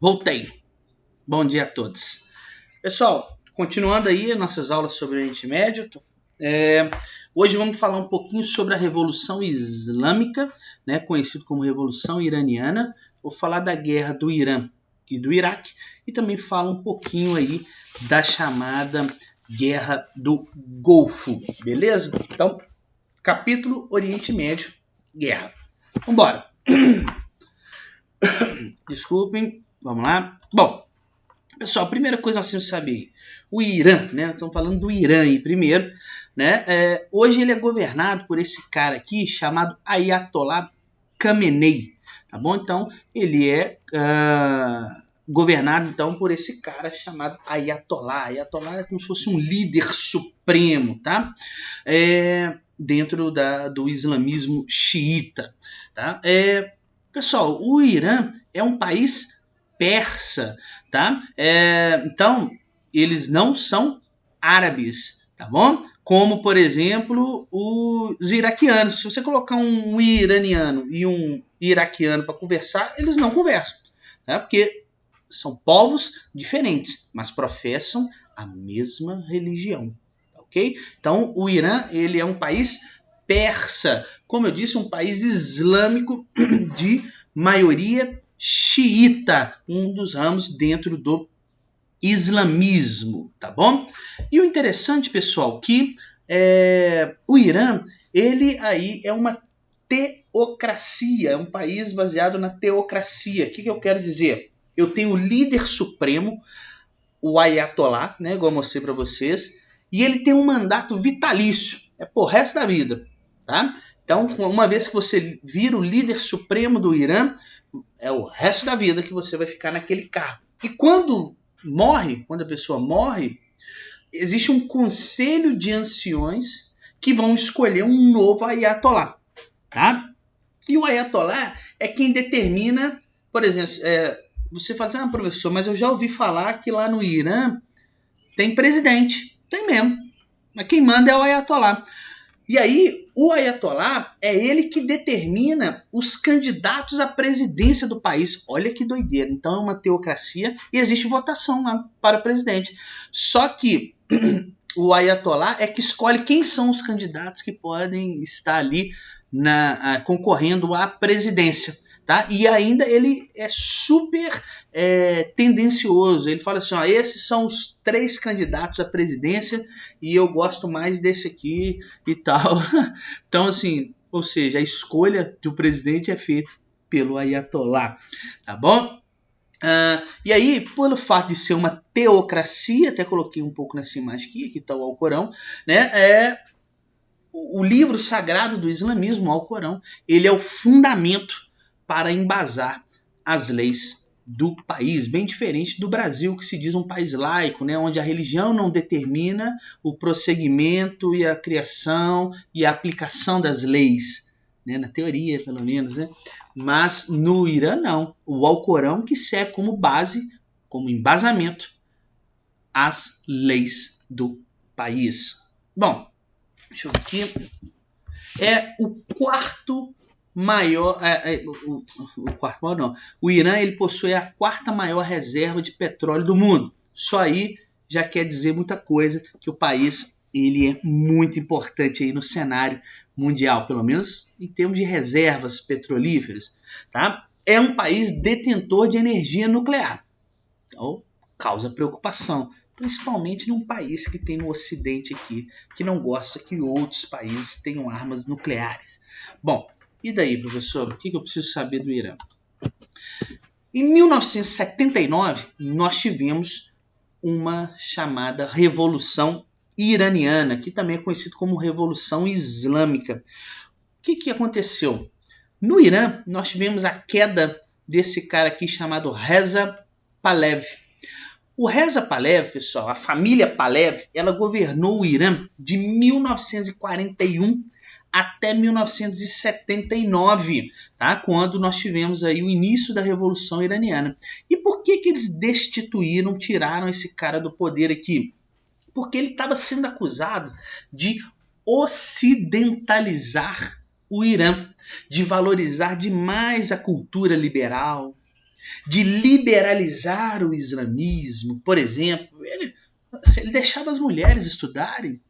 Voltei. Bom dia a todos. Pessoal, continuando aí nossas aulas sobre o Oriente Médio, hoje vamos falar um pouquinho sobre a Revolução Islâmica, né, conhecido como Revolução Iraniana. Vou falar da guerra do Irã e do Iraque e também falar um pouquinho aí da chamada Guerra do Golfo, beleza? Então, capítulo Oriente Médio, guerra. Vamos embora. Desculpem, vamos lá. Bom, pessoal, a primeira coisa nós temos que saber, o Irã, né? Nós estamos falando do Irã aí primeiro, né? Hoje ele é governado por esse cara aqui chamado Ayatollah Khamenei, tá bom? Então ele é governado então por esse cara chamado Ayatollah. Ayatollah é como se fosse um líder supremo, tá? Dentro do islamismo xiita, tá? Pessoal, o Irã é um país persa, tá? Então, eles não são árabes, tá bom? Como, por exemplo, os iraquianos. Se você colocar um iraniano e um iraquiano para conversar, eles não conversam, tá? Porque são povos diferentes, mas professam a mesma religião, ok? Então, o Irã, ele é um país persa, como eu disse, um país islâmico de maioria xiita, um dos ramos dentro do islamismo, tá bom? E o interessante, pessoal, que o Irã, ele aí é uma teocracia, é um país baseado na teocracia. O que eu quero dizer? Eu tenho o líder supremo, o Ayatollah, né, igual eu mostrei para vocês, e ele tem um mandato vitalício, pro resto da vida, tá? Então, uma vez que você vira o líder supremo do Irã, é o resto da vida que você vai ficar naquele cargo. E quando a pessoa morre, existe um conselho de anciões que vão escolher um novo Ayatollah, tá? E o Ayatollah é quem determina, por exemplo, você fala assim, professor, mas eu já ouvi falar que lá no Irã tem presidente. Tem mesmo. Mas quem manda é o Ayatollah. E aí, o Ayatollah é ele que determina os candidatos à presidência do país. Olha que doideira. Então, é uma teocracia e existe votação lá para o presidente. Só que o Ayatollah é que escolhe quem são os candidatos que podem estar ali concorrendo à presidência. Tá? E ainda ele é super tendencioso. Ele fala assim, esses são os 3 candidatos à presidência e eu gosto mais desse aqui e tal. Então, assim, ou seja, a escolha do presidente é feita pelo Ayatollah, tá bom? E aí, pelo fato de ser uma teocracia, até coloquei um pouco nessa imagem aqui está o Alcorão, né? O livro sagrado do islamismo, o Alcorão, ele é o fundamento para embasar as leis do país, bem diferente do Brasil, que se diz um país laico, né, onde a religião não determina o prosseguimento e a criação e a aplicação das leis, né, na teoria, pelo menos, né? Mas no Irã não, o Alcorão que serve como base, como embasamento, as leis do país. Bom, deixa eu ver aqui. É o quarto maior, o Irã ele possui a 4ª maior reserva de petróleo do mundo. Só aí já quer dizer muita coisa, que o país ele é muito importante aí no cenário mundial, pelo menos em termos de reservas petrolíferas, tá? É um país detentor de energia nuclear, então causa preocupação, principalmente num país que tem no Ocidente aqui, que não gosta que outros países tenham armas nucleares. Bom, e daí, professor? O que eu preciso saber do Irã? Em 1979, nós tivemos uma chamada Revolução Iraniana, que também é conhecido como Revolução Islâmica. O que aconteceu? No Irã, nós tivemos a queda desse cara aqui chamado Reza Pahlavi. O Reza Pahlavi, pessoal, a família Pahlavi, ela governou o Irã de 1941 até 1979, tá? Quando nós tivemos aí o início da Revolução Iraniana. E por que eles tiraram esse cara do poder aqui? Porque ele estava sendo acusado de ocidentalizar o Irã, de valorizar demais a cultura liberal, de liberalizar o islamismo. Por exemplo, ele deixava as mulheres estudarem.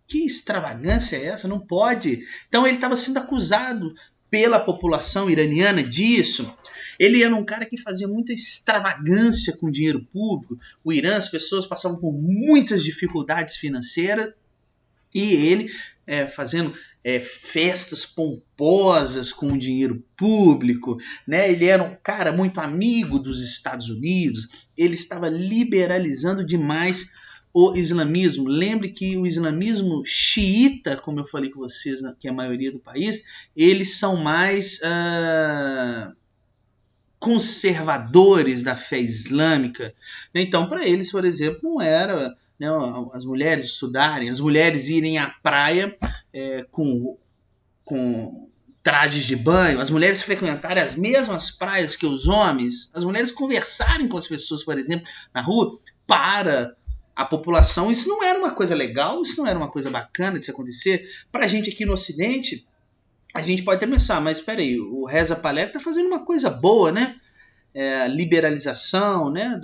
Que extravagância é essa? Não pode. Então ele estava sendo acusado pela população iraniana disso. Ele era um cara que fazia muita extravagância com dinheiro público. O Irã, as pessoas passavam por muitas dificuldades financeiras e ele fazendo festas pomposas com dinheiro público, né? Ele era um cara muito amigo dos Estados Unidos, ele estava liberalizando demais o islamismo. Lembre que o islamismo xiita, como eu falei com vocês, que é a maioria do país, eles são mais conservadores da fé islâmica. Então, para eles, por exemplo, não era as mulheres estudarem, as mulheres irem à praia com trajes de banho, as mulheres frequentarem as mesmas praias que os homens, as mulheres conversarem com as pessoas, por exemplo, na rua, para a população. Isso não era uma coisa legal, isso não era uma coisa bacana de se acontecer. Para a gente aqui no Ocidente, a gente pode até pensar, mas espera aí, o Reza Pahlavi está fazendo uma coisa boa, né? Liberalização, né?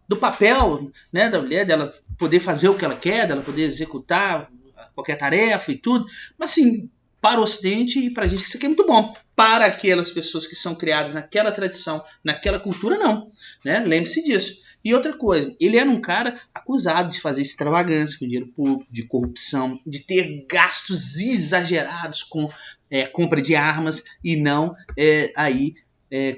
Do papel, né, da mulher, dela poder fazer o que ela quer, dela poder executar qualquer tarefa e tudo. Mas assim, para o Ocidente e para a gente isso aqui é muito bom. Para aquelas pessoas que são criadas naquela tradição, naquela cultura, não. Né? Lembre-se disso. E outra coisa, ele era um cara acusado de fazer extravagância com dinheiro público, de corrupção, de ter gastos exagerados com compra de armas e não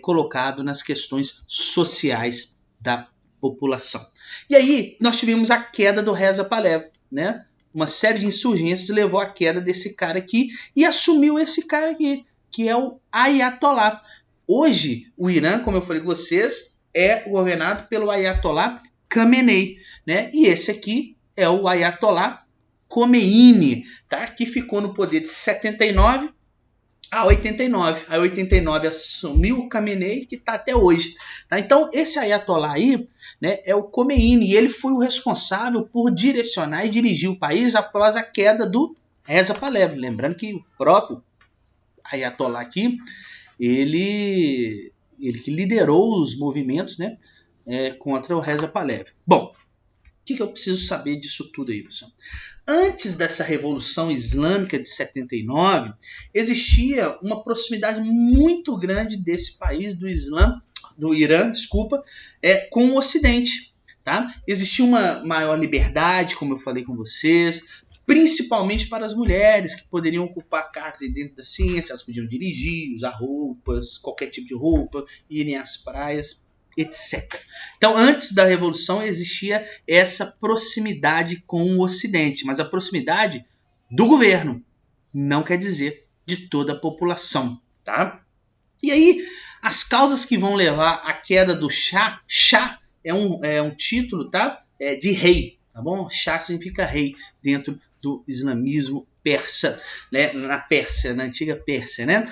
colocado nas questões sociais da população. E aí nós tivemos a queda do Reza Pahlavi, né? Uma série de insurgências levou à queda desse cara aqui e assumiu esse cara aqui, que é o Ayatollah. Hoje, o Irã, como eu falei com vocês, é governado pelo Ayatollah Khamenei, né? E esse aqui é o Ayatollah Khomeini, tá? Que ficou no poder de 79 a 89. A 89 assumiu o Khamenei, que está até hoje. Tá? Então, esse Ayatollah aí, né, é o Khomeini, e ele foi o responsável por direcionar e dirigir o país após a queda do Reza Pahlavi. Lembrando que o próprio Ayatollah aqui, ele que liderou os movimentos, né, contra o Reza Pahlavi. Bom, o que eu preciso saber disso tudo aí, pessoal? Antes dessa Revolução Islâmica de 79, existia uma proximidade muito grande desse país, do Irã, com o Ocidente. Tá? Existia uma maior liberdade, como eu falei com vocês, principalmente para as mulheres, que poderiam ocupar cargos dentro da ciência, elas podiam dirigir, usar roupas, qualquer tipo de roupa, irem às praias, etc. Então, antes da Revolução existia essa proximidade com o Ocidente, mas a proximidade do governo não quer dizer de toda a população, tá? E aí, as causas que vão levar à queda do Shah é um título, tá? De rei, tá bom? Shah significa rei dentro do islamismo persa, né? Na antiga Pérsia, né?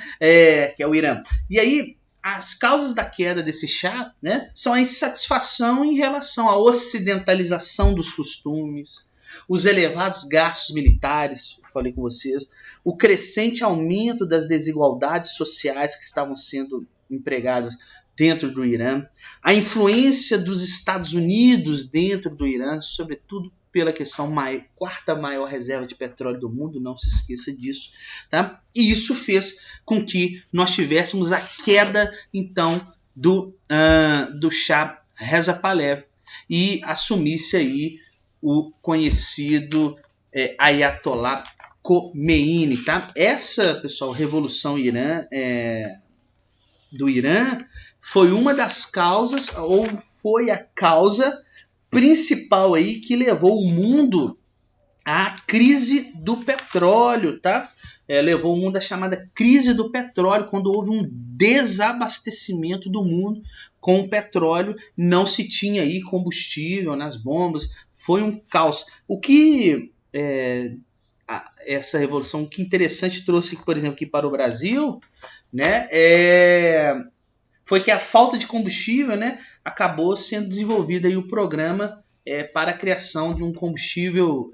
Que é o Irã. E aí, as causas da queda desse Shah, né, são a insatisfação em relação à ocidentalização dos costumes, os elevados gastos militares, falei com vocês, o crescente aumento das desigualdades sociais que estavam sendo empregadas dentro do Irã, a influência dos Estados Unidos dentro do Irã, sobretudo pela questão quarta maior reserva de petróleo do mundo, não se esqueça disso, tá? E isso fez com que nós tivéssemos a queda, então, do Shah Reza Pahlavi e assumisse aí o conhecido Ayatollah Khomeini, tá? Essa, pessoal, revolução do Irã foi uma das causas, ou foi a causa principal aí que levou o mundo à crise do petróleo, tá? Levou o mundo à chamada crise do petróleo, quando houve um desabastecimento do mundo com o petróleo, não se tinha aí combustível nas bombas, foi um caos. O que essa revolução, que interessante trouxe, por exemplo, aqui para o Brasil, né, foi que a falta de combustível, né, acabou sendo desenvolvido aí o programa para a criação de um combustível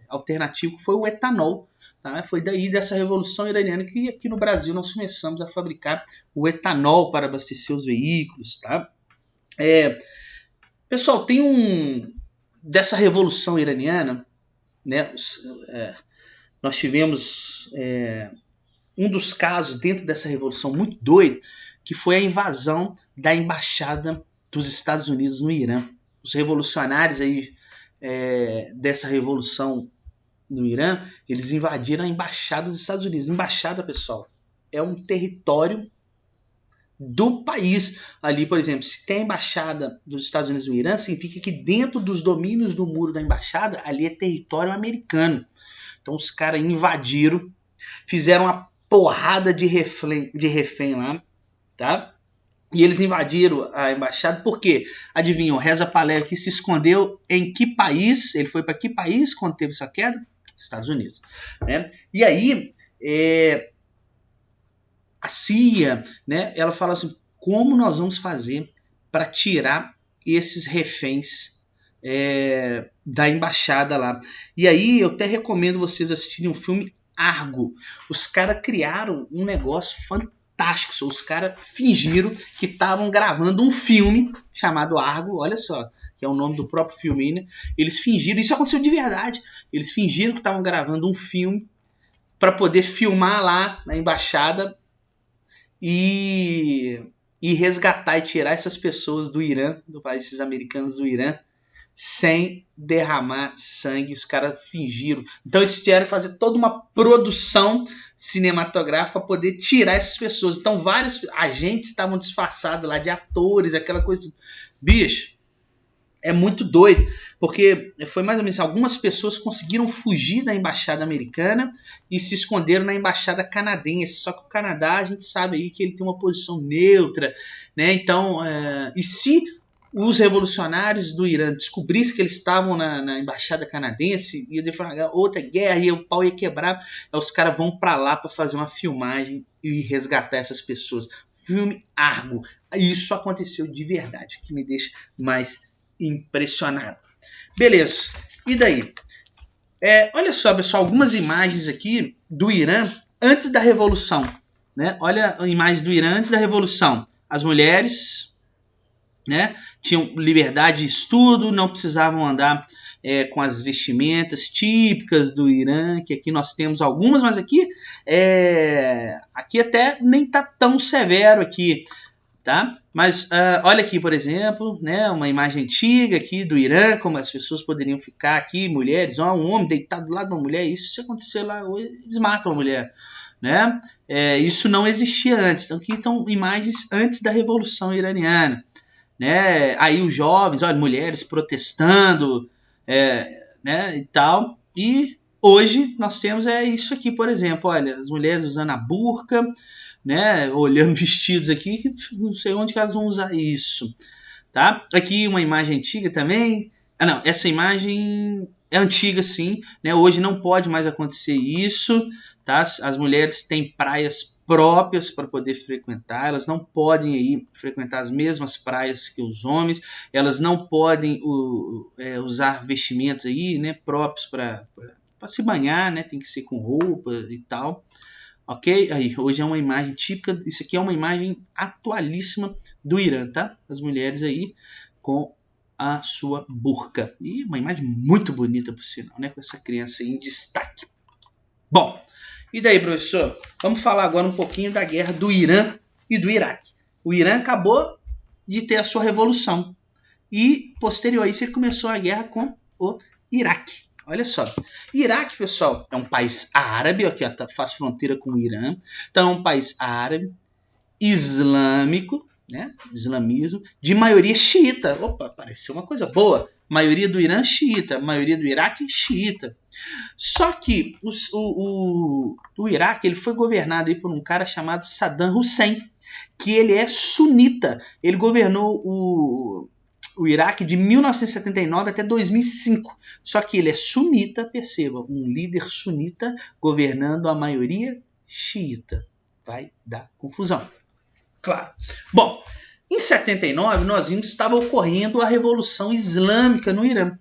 alternativo, que foi o etanol. Tá? Foi daí dessa revolução iraniana que aqui no Brasil nós começamos a fabricar o etanol para abastecer os veículos. Tá? Pessoal, dessa revolução iraniana, né, nós tivemos um dos casos dentro dessa revolução muito doido, que foi a invasão da embaixada dos Estados Unidos no Irã. Os revolucionários aí, dessa revolução no Irã, eles invadiram a embaixada dos Estados Unidos. Embaixada, pessoal, é um território do país. Ali, por exemplo, se tem a embaixada dos Estados Unidos no Irã, significa que dentro dos domínios do muro da embaixada, ali é território americano. Então os caras invadiram, fizeram uma porrada de refém lá, tá? E eles invadiram a embaixada, por quê? Adivinham, Reza Pahlavi que se escondeu em que país? Ele foi para que país quando teve sua queda? Estados Unidos. Né? E aí, a CIA, né, ela fala assim, como nós vamos fazer para tirar esses reféns da embaixada lá? E aí, eu até recomendo vocês assistirem o filme Argo. Os caras criaram um negócio fantástico. Os caras fingiram que estavam gravando um filme chamado Argo, olha só, que é o nome do próprio filme, né? Eles fingiram, isso aconteceu de verdade, eles fingiram que estavam gravando um filme para poder filmar lá na embaixada e resgatar e tirar essas pessoas do Irã, do país, esses americanos do Irã, sem derramar sangue. Os caras fingiram. Então eles tiveram que fazer toda uma produção cinematográfica para poder tirar essas pessoas. Então vários agentes estavam disfarçados lá de atores, aquela coisa. Bicho, é muito doido, porque foi mais ou menos algumas pessoas conseguiram fugir da embaixada americana e se esconderam na embaixada canadense. Só que o Canadá, a gente sabe aí que ele tem uma posição neutra, né? Então, e se os revolucionários do Irã descobrissem que eles estavam na embaixada canadense, ia deflagrar outra guerra e o pau ia quebrar. Aí os caras vão para lá para fazer uma filmagem e resgatar essas pessoas. Filme Argo. Isso aconteceu de verdade, que me deixa mais impressionado. Beleza. E daí? Olha só, pessoal, algumas imagens aqui do Irã antes da Revolução. Né? Olha a imagem do Irã antes da Revolução. As mulheres, né, tinham liberdade de estudo, não precisavam andar com as vestimentas típicas do Irã, que aqui nós temos algumas, mas aqui até nem tá tão severo aqui, tá? Mas olha aqui, por exemplo, né, uma imagem antiga aqui do Irã, como as pessoas poderiam ficar aqui, mulheres, um homem deitado do lado de uma mulher, isso se acontecer lá hoje, eles matam a mulher. Né? Isso não existia antes. Então aqui estão imagens antes da Revolução Iraniana. Né? Aí os jovens, olha, mulheres protestando, né, e tal. E hoje nós temos isso aqui, por exemplo, olha, as mulheres usando a burca, né, olhando vestidos aqui, que não sei onde que elas vão usar isso. Tá? Aqui uma imagem antiga também. Não, essa imagem é antiga sim, né? Hoje não pode mais acontecer isso. Tá? As mulheres têm praias próprias para poder frequentar, elas não podem aí frequentar as mesmas praias que os homens, elas não podem usar vestimentos aí, né, próprios para se banhar, né, tem que ser com roupa e tal. Ok? Aí, hoje é uma imagem típica, isso aqui é uma imagem atualíssima do Irã, tá? As mulheres aí com a sua burca. E uma imagem muito bonita, por sinal, né? Com essa criança aí em destaque. Bom, e daí, professor? Vamos falar agora um pouquinho da guerra do Irã e do Iraque. O Irã acabou de ter a sua revolução. E, posterior a isso, ele começou a guerra com o Iraque. Olha só. Iraque, pessoal, é um país árabe, aqui faz fronteira com o Irã. Então, é um país árabe, islâmico, né? Islamismo, de maioria xiita. Opa, pareceu uma coisa boa. Maioria do Irã, xiita. Maioria do Iraque, xiita. Só que o Iraque ele foi governado aí por um cara chamado Saddam Hussein, que ele é sunita. Ele governou o Iraque de 1979 até 2005. Só que ele é sunita, perceba, um líder sunita governando a maioria xiita. Vai dar confusão. Claro. Bom, em 79 nós vimos que estava ocorrendo a Revolução Islâmica no Irã.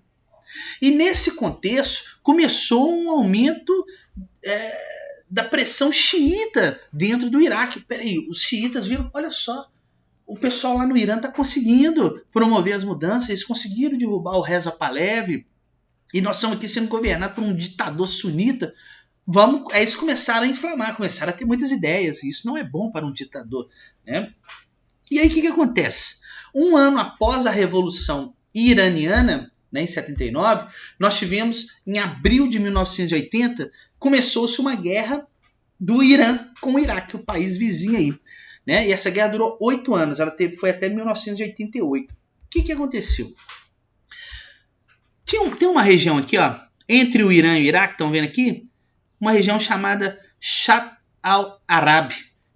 E nesse contexto começou um aumento da pressão xiita dentro do Iraque. Peraí, os xiitas viram, olha só, o pessoal lá no Irã está conseguindo promover as mudanças, eles conseguiram derrubar o Reza Pahlavi, e nós estamos aqui sendo governados por um ditador sunita. Aí eles começaram a inflamar, começaram a ter muitas ideias, e isso não é bom para um ditador, né? E aí o que acontece? Um ano após a Revolução Iraniana, né, em 79, nós tivemos, em abril de 1980, começou-se uma guerra do Irã com o Iraque, o país vizinho aí. Né? E essa guerra durou 8 anos, foi até 1988. O que aconteceu? Tem uma região aqui, ó, entre o Irã e o Iraque, estão vendo aqui? Uma região chamada Shatt al-Arab,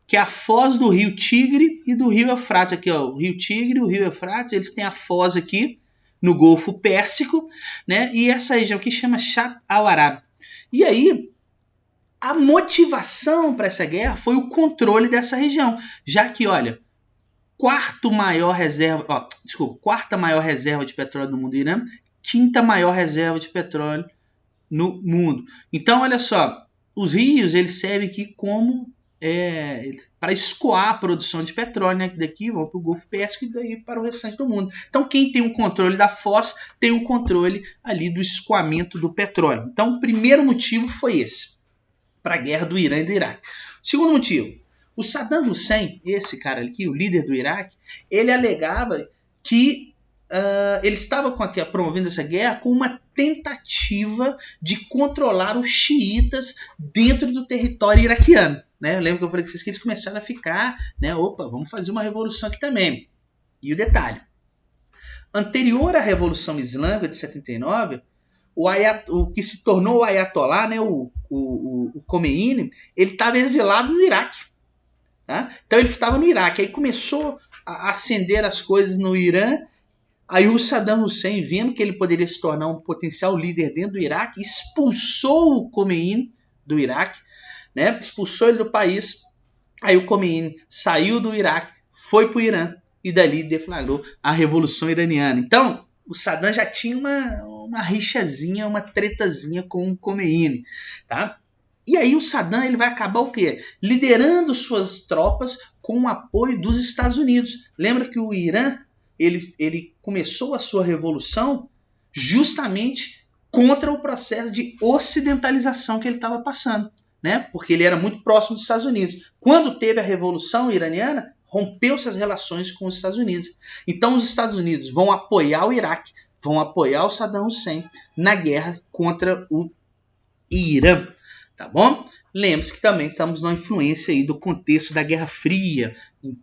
que é a foz do rio Tigre e do rio Eufrates. Aqui, ó, o rio Tigre e o rio Eufrates, eles têm a foz aqui no Golfo Pérsico, né? E essa região aqui chama Shatt al-Arab. E aí, a motivação para essa guerra foi o controle dessa região, já que, olha, quarta maior reserva de petróleo do mundo, Irã, quinta maior reserva de petróleo no mundo. Então, olha só, os rios eles servem aqui como para escoar a produção de petróleo, né? Daqui vão para o Golfo Pérsico e daí para o restante do mundo. Então, quem tem o controle da foz tem o controle ali do escoamento do petróleo. Então, o primeiro motivo foi esse, para a guerra do Irã e do Iraque. Segundo motivo, o Saddam Hussein, esse cara aqui, o líder do Iraque, ele alegava que ele estava promovendo essa guerra com uma tentativa de controlar os xiitas dentro do território iraquiano. Né? Eu lembro que eu falei que eles começaram a ficar, né? Opa, vamos fazer uma revolução aqui também. E o detalhe, anterior à Revolução Islâmica de 79, o que se tornou o Ayatollah, né, o Khomeini, ele estava exilado no Iraque. Tá? Então ele estava no Iraque, aí começou a acender as coisas no Irã. Aí o Saddam Hussein, vendo que ele poderia se tornar um potencial líder dentro do Iraque, expulsou o Khomeini do Iraque, né? Expulsou ele do país. Aí o Khomeini saiu do Iraque, foi para o Irã e dali deflagrou a Revolução Iraniana. Então, o Saddam já tinha uma rixazinha, uma tretazinha com o Khomeini, tá? E aí o Saddam ele vai acabar o quê? Liderando suas tropas com o apoio dos Estados Unidos. Lembra que o Irã ele começou a sua revolução justamente contra o processo de ocidentalização que ele estava passando, né? Porque ele era muito próximo dos Estados Unidos. Quando teve a Revolução Iraniana, rompeu-se as relações com os Estados Unidos. Então os Estados Unidos vão apoiar o Iraque, vão apoiar o Saddam Hussein na guerra contra o Irã, tá bom? Lembre-se que também estamos na influência aí do contexto da Guerra Fria,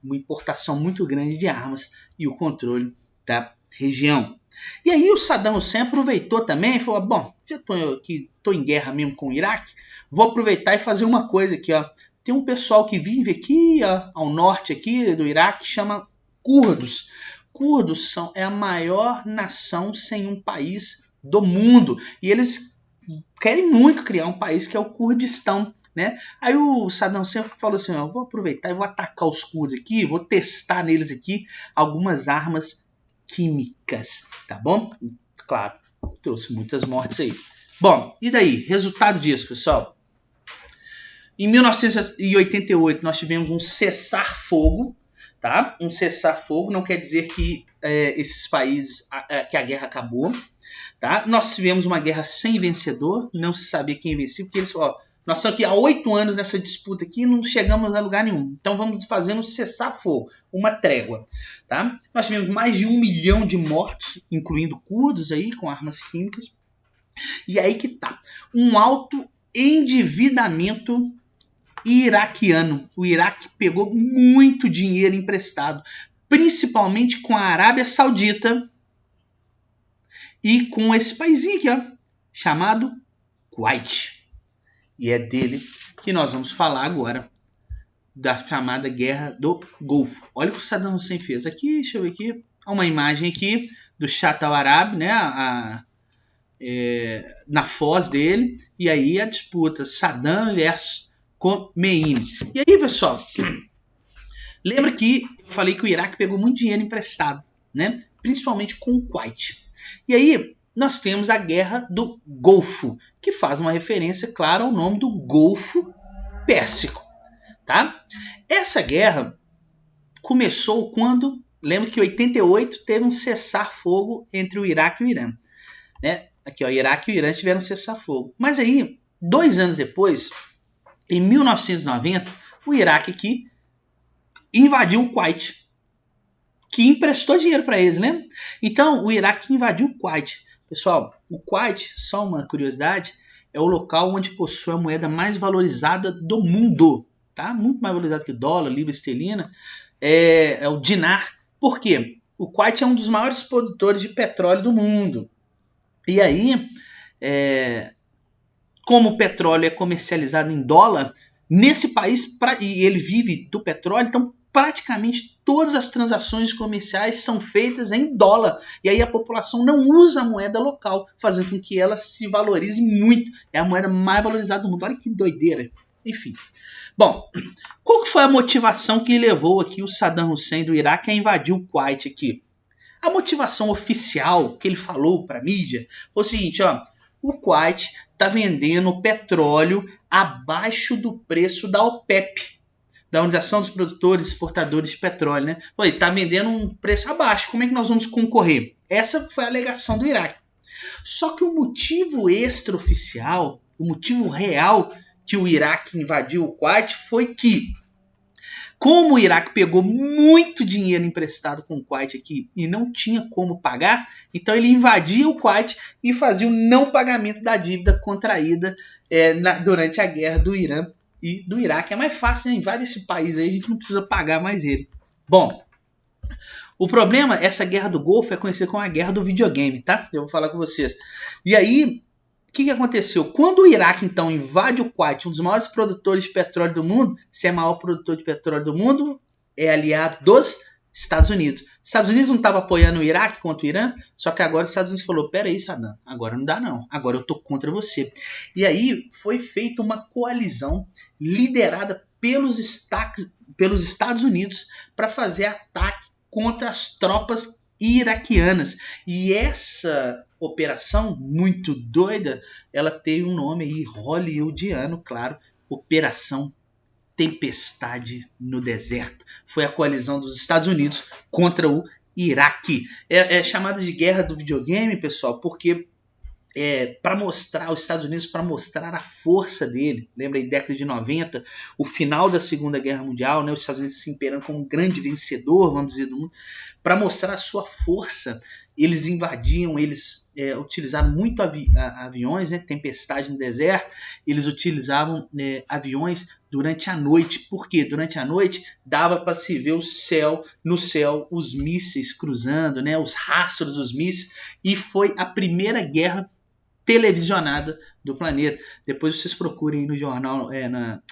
uma importação muito grande de armas e o controle da região. E aí o Saddam Hussein aproveitou também e falou, bom, já estou em guerra mesmo com o Iraque, vou aproveitar e fazer uma coisa aqui, ó. Tem um pessoal que vive aqui, ó, ao norte aqui do Iraque, chama curdos. Curdos é a maior nação sem um país do mundo. E eles querem muito criar um país que é o Kurdistão. Né? Aí o Saddam Hussein falou assim, eu vou aproveitar e vou atacar os curdos aqui, vou testar neles aqui algumas armas químicas, tá bom? Claro, trouxe muitas mortes aí. Bom, e daí? Resultado disso, pessoal? Em 1988 nós tivemos um cessar-fogo, tá? Um cessar-fogo não quer dizer que esses países, que a guerra acabou, tá? Nós tivemos uma guerra sem vencedor, não se sabia quem venceu, porque eles falaram, nós estamos aqui há 8 anos nessa disputa aqui e não chegamos a lugar nenhum. Então vamos fazer um cessar-fogo, uma trégua. Tá? Nós tivemos mais de 1 milhão de mortos, incluindo curdos aí, com armas químicas. E aí que tá. Um alto endividamento iraquiano. O Iraque pegou muito dinheiro emprestado, principalmente com a Arábia Saudita e com esse paizinho aqui, ó, chamado Kuwait. E é dele que nós vamos falar agora, da chamada Guerra do Golfo. Olha o que o Saddam Hussein fez. Aqui, deixa eu ver aqui, uma imagem aqui do Shatt al-Arab, né, na foz dele, e aí a disputa Saddam versus Khomeini. E aí, pessoal, lembra que eu falei que o Iraque pegou muito dinheiro emprestado, né, principalmente com o Kuwait. E aí, nós temos a Guerra do Golfo, que faz uma referência, claro, ao nome do Golfo Pérsico. Tá? Essa guerra começou quando, lembra que em 88 teve um cessar-fogo entre o Iraque e o Irã. Né? Aqui, ó, Iraque e o Irã tiveram um cessar-fogo. Mas aí, 2 anos depois, em 1990, o Iraque aqui invadiu o Kuwait, que emprestou dinheiro para eles, né? Então, o Iraque invadiu o Kuwait. Pessoal, o Kuwait, só uma curiosidade, é o local onde possui a moeda mais valorizada do mundo. Tá? Muito mais valorizado que dólar, libra esterlina. É o dinar. Por quê? O Kuwait é um dos maiores produtores de petróleo do mundo. E aí, como o petróleo é comercializado em dólar, nesse país, e ele vive do petróleo, então praticamente todas as transações comerciais são feitas em dólar. E aí a população não usa a moeda local, fazendo com que ela se valorize muito. É a moeda mais valorizada do mundo. Olha que doideira. Enfim. Bom, qual que foi a motivação que levou aqui o Saddam Hussein do Iraque a invadir o Kuwait aqui? A motivação oficial que ele falou para a mídia foi o seguinte, ó, o Kuwait está vendendo petróleo abaixo do preço da OPEP, da Organização dos Produtores e Exportadores de Petróleo, né? Ele está vendendo um preço abaixo, como é que nós vamos concorrer? Essa foi a alegação do Iraque. Só que o motivo extraoficial, o motivo real que o Iraque invadiu o Kuwait foi que, como o Iraque pegou muito dinheiro emprestado com o Kuwait aqui e não tinha como pagar, então ele invadia o Kuwait e fazia o não pagamento da dívida contraída durante a guerra do Irã e do Iraque. É mais fácil, né? Invade esse país aí, a gente não precisa pagar mais ele. Bom, o problema, essa guerra do Golfo é conhecida como a guerra do videogame, tá? Eu vou falar com vocês. E aí, o que aconteceu? Quando o Iraque, então, invade o Kuwait, um dos maiores produtores de petróleo do mundo, se é o maior produtor de petróleo do mundo, é aliado dos Estados Unidos. Os Estados Unidos não estavam apoiando o Iraque contra o Irã, só que agora os Estados Unidos falou, peraí, Saddam, agora não dá não, agora eu tô contra você. E aí foi feita uma coalizão liderada pelos Estados Unidos para fazer ataque contra as tropas iraquianas. E essa operação muito doida, ela tem um nome aí hollywoodiano, claro, Operação Tempestade no Deserto. Foi a coalizão dos Estados Unidos contra o Iraque. É chamada de guerra do videogame, pessoal, porque para mostrar os Estados Unidos, para mostrar a força dele. Lembra aí, década de 90, o final da Segunda Guerra Mundial, né, os Estados Unidos se imperando como um grande vencedor, vamos dizer, do mundo, para mostrar a sua força. Eles invadiam, eles utilizaram muito aviões, né, tempestade no deserto, eles utilizavam aviões durante a noite. Por quê? Durante a noite dava para se ver no céu os mísseis cruzando, né, os rastros dos mísseis, e foi a primeira guerra televisionada do planeta. Depois vocês procurem no jornal,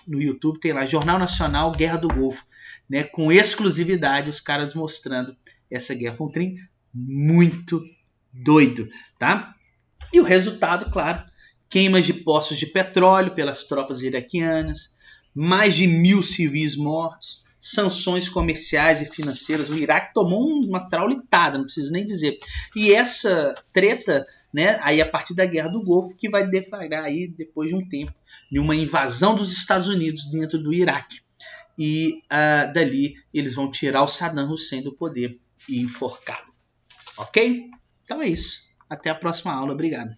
no YouTube, tem lá Jornal Nacional Guerra do Golfo, né, com exclusividade os caras mostrando essa guerra. Foi um trem muito doido, tá? E o resultado, claro, queimas de poços de petróleo pelas tropas iraquianas, mais de 1.000 civis mortos, sanções comerciais e financeiras. O Iraque tomou uma traulitada, não preciso nem dizer. E essa treta, né, aí a partir da Guerra do Golfo, que vai deflagrar aí, depois de um tempo, de uma invasão dos Estados Unidos dentro do Iraque. E dali eles vão tirar o Saddam Hussein do poder e enforcá-lo. Ok? Então é isso. Até a próxima aula. Obrigado.